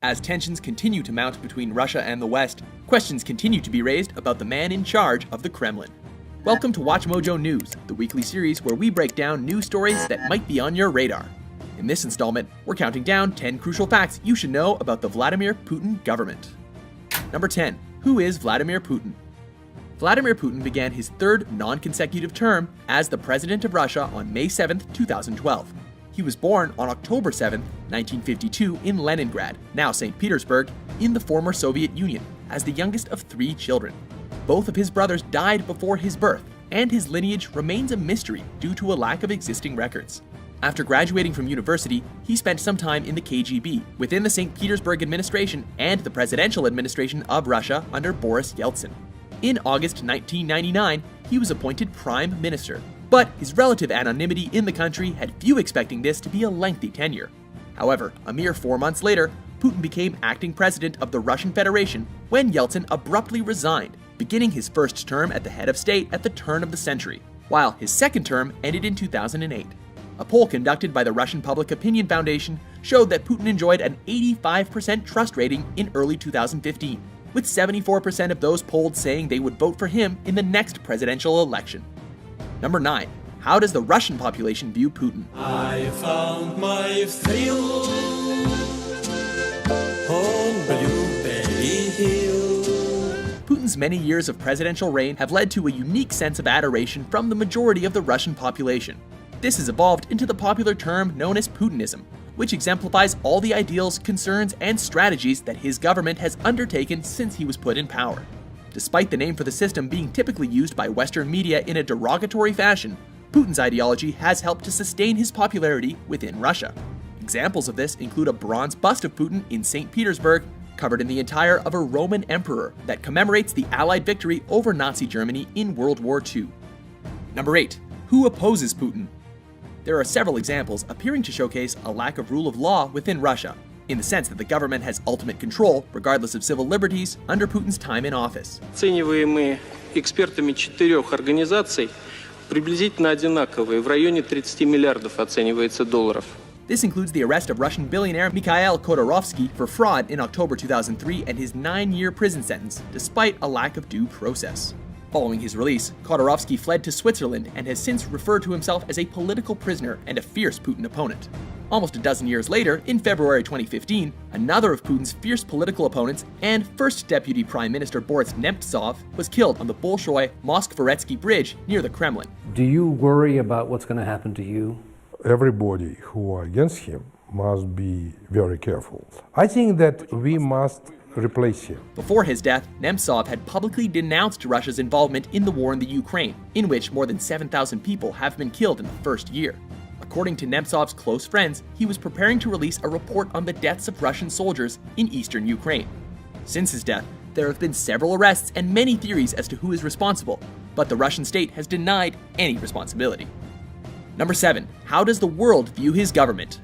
As tensions continue to mount between Russia and the West, questions continue to be raised about the man in charge of the Kremlin. Welcome to Watch Mojo News, the weekly series where we break down news stories that might be on your radar. In this installment, we're counting down 10 crucial facts you should know about the Vladimir Putin government. Number 10. Who is Vladimir Putin? Vladimir Putin began his third non-consecutive term as the president of Russia on May 7, 2012. He was born on October 7, 1952 in Leningrad, now St. Petersburg, in the former Soviet Union, as the youngest of 3 children. Both of his brothers died before his birth, and his lineage remains a mystery due to a lack of existing records. After graduating from university, he spent some time in the KGB, within the St. Petersburg administration and the presidential administration of Russia under Boris Yeltsin. In August 1999, he was appointed prime minister, but his relative anonymity in the country had few expecting this to be a lengthy tenure. However, a mere 4 months later, Putin became acting president of the Russian Federation when Yeltsin abruptly resigned, beginning his first term at the head of state at the turn of the century, while his second term ended in 2008. A poll conducted by the Russian Public Opinion Foundation showed that Putin enjoyed an 85% trust rating in early 2015, with 74% of those polled saying they would vote for him in the next presidential election. Number 9. How does the Russian population view Putin? I found my thrill on Blueberry Hill. Putin's many years of presidential reign have led to a unique sense of adoration from the majority of the Russian population. This has evolved into the popular term known as Putinism, which exemplifies all the ideals, concerns, and strategies that his government has undertaken since he was put in power. Despite the name for the system being typically used by Western media in a derogatory fashion, Putin's ideology has helped to sustain his popularity within Russia. Examples of this include a bronze bust of Putin in St. Petersburg, covered in the attire of a Roman emperor that commemorates the Allied victory over Nazi Germany in World War II. Number 8. Who opposes Putin? There are several examples appearing to showcase a lack of rule of law within Russia, in the sense that the government has ultimate control, regardless of civil liberties, under Putin's time in office. Оцениваемые экспертами 4 организаций приблизительно одинаковые, в районе 30 миллиардов оценивается долларов. This includes the arrest of Russian billionaire Mikhail Khodorkovsky for fraud in October 2003 and his 9-year prison sentence, despite a lack of due process. Following his release, Khodorkovsky fled to Switzerland and has since referred to himself as a political prisoner and a fierce Putin opponent. Almost a dozen years later, in February 2015, another of Putin's fierce political opponents and first Deputy Prime Minister Boris Nemtsov was killed on the Bolshoi-Moskvoretsky Bridge near the Kremlin. Do you worry about what's going to happen to you? Everybody who are against him must be very careful. I think that we must replace him. Before his death, Nemtsov had publicly denounced Russia's involvement in the war in the Ukraine, in which more than 7,000 people have been killed in the first year. According to Nemtsov's close friends, he was preparing to release a report on the deaths of Russian soldiers in eastern Ukraine. Since his death, there have been several arrests and many theories as to who is responsible, but the Russian state has denied any responsibility. Number 7. How does the world view his government?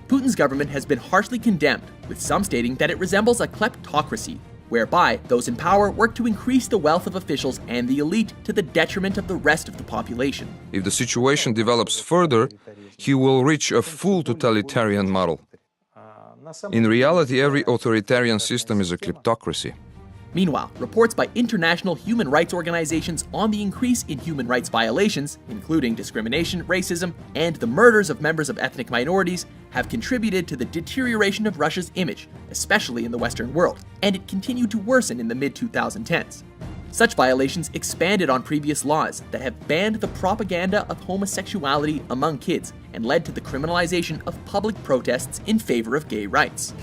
Putin's government has been harshly condemned, with some stating that it resembles a kleptocracy, whereby those in power work to increase the wealth of officials and the elite to the detriment of the rest of the population. If the situation develops further, he will reach a full totalitarian model. In reality, every authoritarian system is a kleptocracy. Meanwhile, reports by international human rights organizations on the increase in human rights violations, including discrimination, racism, and the murders of members of ethnic minorities, have contributed to the deterioration of Russia's image, especially in the Western world, and it continued to worsen in the mid-2010s. Such violations expanded on previous laws that have banned the propaganda of homosexuality among kids and led to the criminalization of public protests in favor of gay rights.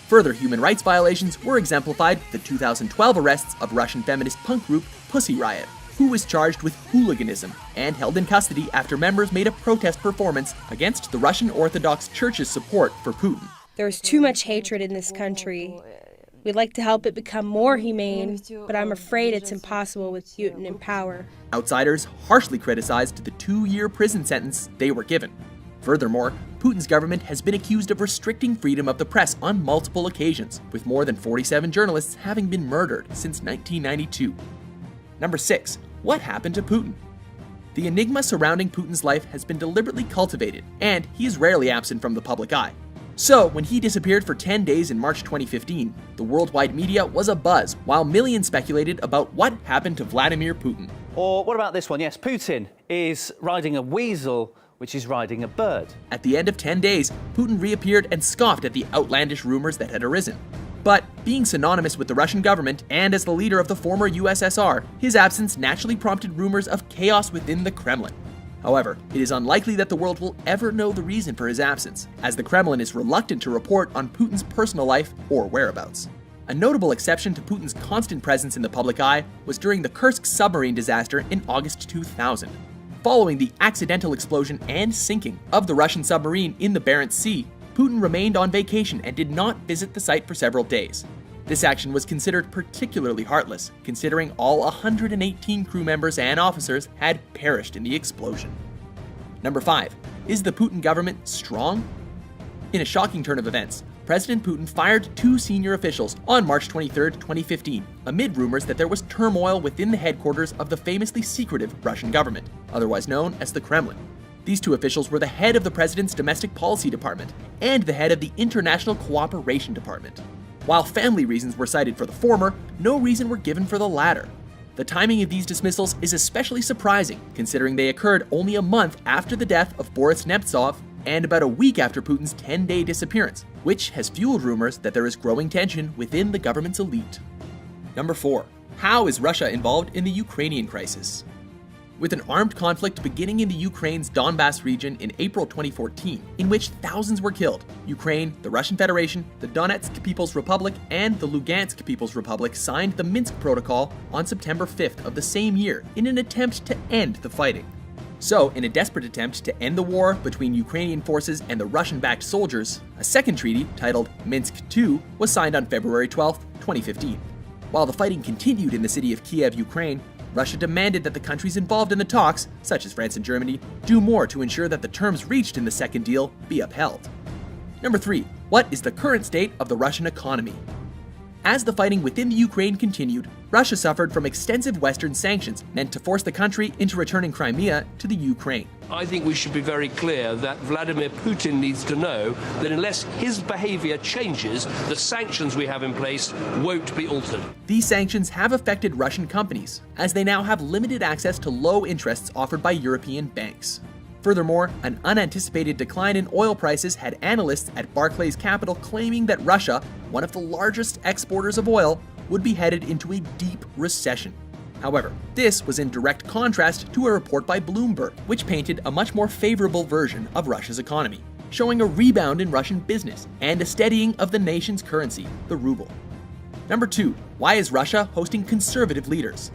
Further human rights violations were exemplified with the 2012 arrests of Russian feminist punk group Pussy Riot, who was charged with hooliganism and held in custody after members made a protest performance against the Russian Orthodox Church's support for Putin. There's too much hatred in this country. We'd like to help it become more humane, but I'm afraid it's impossible with Putin in power. Outsiders harshly criticized the 2-year prison sentence they were given. Furthermore, Putin's government has been accused of restricting freedom of the press on multiple occasions, with more than 47 journalists having been murdered since 1992. Number 6. What happened to Putin? The enigma surrounding Putin's life has been deliberately cultivated, and he is rarely absent from the public eye. So, when he disappeared for 10 days in March 2015, the worldwide media was abuzz, while millions speculated about what happened to Vladimir Putin. Or what about this one? Yes, Putin is riding a weasel, which is riding a bird. At the end of 10 days, Putin reappeared and scoffed at the outlandish rumors that had arisen. But, being synonymous with the Russian government and as the leader of the former USSR, his absence naturally prompted rumors of chaos within the Kremlin. However, it is unlikely that the world will ever know the reason for his absence, as the Kremlin is reluctant to report on Putin's personal life or whereabouts. A notable exception to Putin's constant presence in the public eye was during the Kursk submarine disaster in August 2000. Following the accidental explosion and sinking of the Russian submarine in the Barents Sea, Putin remained on vacation and did not visit the site for several days. This action was considered particularly heartless, considering all 118 crew members and officers had perished in the explosion. Number 5. Is the Putin government strong? In a shocking turn of events, President Putin fired 2 senior officials on March 23, 2015, amid rumors that there was turmoil within the headquarters of the famously secretive Russian government, otherwise known as the Kremlin. These 2 officials were the head of the president's domestic policy department and the head of the international cooperation department. While family reasons were cited for the former, no reason were given for the latter. The timing of these dismissals is especially surprising, considering they occurred only a month after the death of Boris Nemtsov and about a week after Putin's 10-day disappearance, which has fueled rumors that there is growing tension within the government's elite. Number 4. How is Russia involved in the Ukrainian crisis? With an armed conflict beginning in the Ukraine's Donbass region in April 2014, in which thousands were killed, Ukraine, the Russian Federation, the Donetsk People's Republic, and the Lugansk People's Republic signed the Minsk Protocol on September 5th of the same year in an attempt to end the fighting. So, in a desperate attempt to end the war between Ukrainian forces and the Russian-backed soldiers, a second treaty, titled Minsk II, was signed on February 12, 2015. While the fighting continued in the city of Kiev, Ukraine, Russia demanded that the countries involved in the talks, such as France and Germany, do more to ensure that the terms reached in the second deal be upheld. Number 3. What is the current state of the Russian economy? As the fighting within the Ukraine continued, Russia suffered from extensive Western sanctions meant to force the country into returning Crimea to the Ukraine. I think we should be very clear that Vladimir Putin needs to know that unless his behavior changes, the sanctions we have in place won't be altered. These sanctions have affected Russian companies, as they now have limited access to low interests offered by European banks. Furthermore, an unanticipated decline in oil prices had analysts at Barclays Capital claiming that Russia, one of the largest exporters of oil, would be headed into a deep recession. However, this was in direct contrast to a report by Bloomberg, which painted a much more favorable version of Russia's economy, showing a rebound in Russian business and a steadying of the nation's currency, the ruble. Number 2. Why is Russia hosting conservative leaders?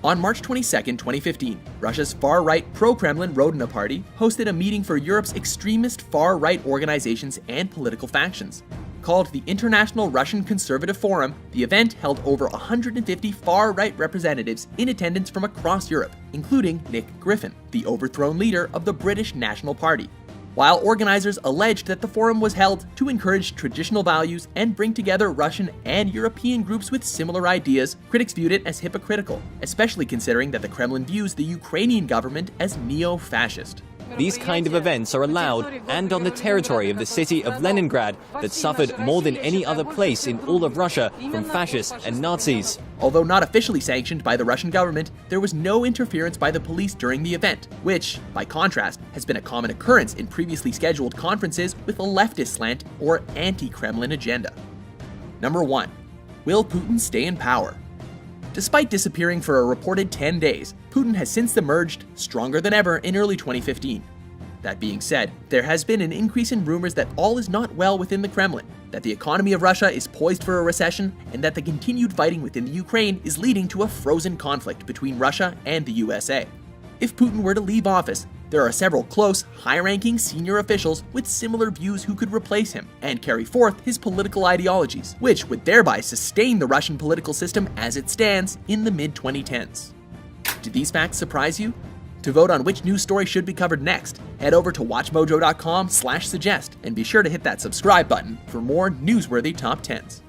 On March 22, 2015, Russia's far-right pro-Kremlin Rodina Party hosted a meeting for Europe's extremist far-right organizations and political factions. Called the International Russian Conservative Forum, the event held over 150 far-right representatives in attendance from across Europe, including Nick Griffin, the overthrown leader of the British National Party. While organizers alleged that the forum was held to encourage traditional values and bring together Russian and European groups with similar ideas, critics viewed it as hypocritical, especially considering that the Kremlin views the Ukrainian government as neo-fascist. These kind of events are allowed and on the territory of the city of Leningrad that suffered more than any other place in all of Russia from fascists and Nazis. Although not officially sanctioned by the Russian government, there was no interference by the police during the event, which, by contrast, has been a common occurrence in previously scheduled conferences with a leftist slant or anti-Kremlin agenda. Number 1. Will Putin stay in power? Despite disappearing for a reported 10 days, Putin has since emerged stronger than ever in early 2015. That being said, there has been an increase in rumors that all is not well within the Kremlin, that the economy of Russia is poised for a recession, and that the continued fighting within the Ukraine is leading to a frozen conflict between Russia and the USA. If Putin were to leave office, there are several close, high-ranking senior officials with similar views who could replace him and carry forth his political ideologies, which would thereby sustain the Russian political system as it stands in the mid-2010s. Did these facts surprise you? To vote on which news story should be covered next, head over to watchmojo.com/suggest and be sure to hit that subscribe button for more newsworthy top 10s.